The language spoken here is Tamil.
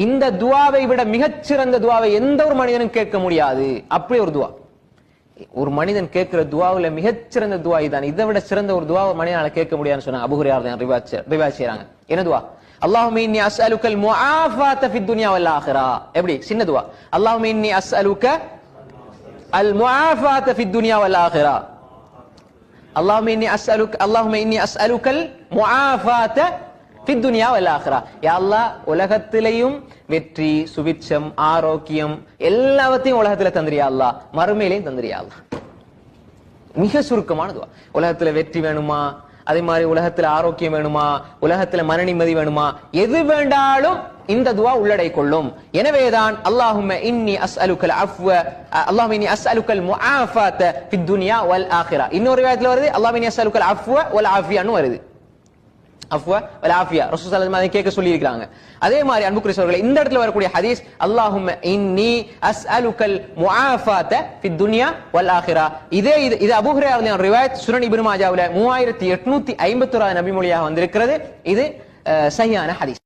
இந்த துவாவை விட மிகச்சிறந்த துவாவை எந்த ஒரு மனிதனும் கேட்க முடியாது. அப்படி ஒரு துவா, ஒரு மனிதன் கேட்கிற துவாவுல மிகச்சிறந்த துவா இதுதான். இதை விட சிறந்த ஒரு துவா மனிதனால கேட்க முடியாதுன்னு சொன்னாங்க. அபூ ஹுரைரா ரிவாயத் செய்றாங்க. என்ன துவா? அல்லாஹும்ம இன்னி அஸ்அலுக்கல் முஆஃபாத ஃபித் துன்யா வல் ஆখিরা. எப்படி? சின்ன துவா. அல்லாஹும்ம இன்னி அஸ்அலுக அல் முஆஃபாத ஃபித் துன்யா வல் ஆখিরা. அல்லாஹும்ம இன்னி அஸ்அலுக்கல் முஆஃபாத ஃபித் துன்யா வல் ஆখিরা. யா அல்லாஹ், உலகத்திலேயும் வெற்றி, சுபிட்சம், ஆரோக்கியம் எல்லாவற்றையும் உலகத்துல தந்திரியா அல்லாஹ், மறுமையிலையும் தந்திரியா அல்லாஹ். மிக சுருக்கமான துவா. உலகத்துல வெற்றி வேணுமா, அதே மாதிரி உலகத்துல ஆரோக்கியம் வேணுமா, உலகத்துல மன நிம்மதி வேணுமா, எது வேண்டாலும் இந்த துவா உள்ளடை கொள்ளும். எனவேதான் அல்லாஹும்ம இன்னி அஸ்அலுக்கல் அஃவ, அல்லாஹும்ம இன்னி அஸ்அலுக்கல் முஆஃபாத ஃபித் துன்யா வல் ஆখিরা. இன்னொரு ரிவாயத்துல வருது அல்லாஹும்ம இன்னி அஸ்அலுக்கல் அஃவ வல் ஆஃபியான்னு வருது. அஃவா வல் ஆஃபியா ரசூல் ஸல்லல்லாஹு அலைஹி வஸல்லம் கேட்க சொல்லி இருக்காங்க. அதே மாதிரி அன்புக்குரியவர்களே, இந்த இடத்துல வரக்கூடிய ஹதீஸ் அல்லாஹும்ம இன்னி அஸ்அலுக்கல் முஆஃபாத ஃபித் துன்யா வல் ஆখিরা. இது அபூ ஹுரைரா ரிவாயத் சுனன் இப்னு மாஜாவுல 3851 நபி மொழியாக வந்திருக்கிறது. இது சஹீஹான ஹதீஸ்.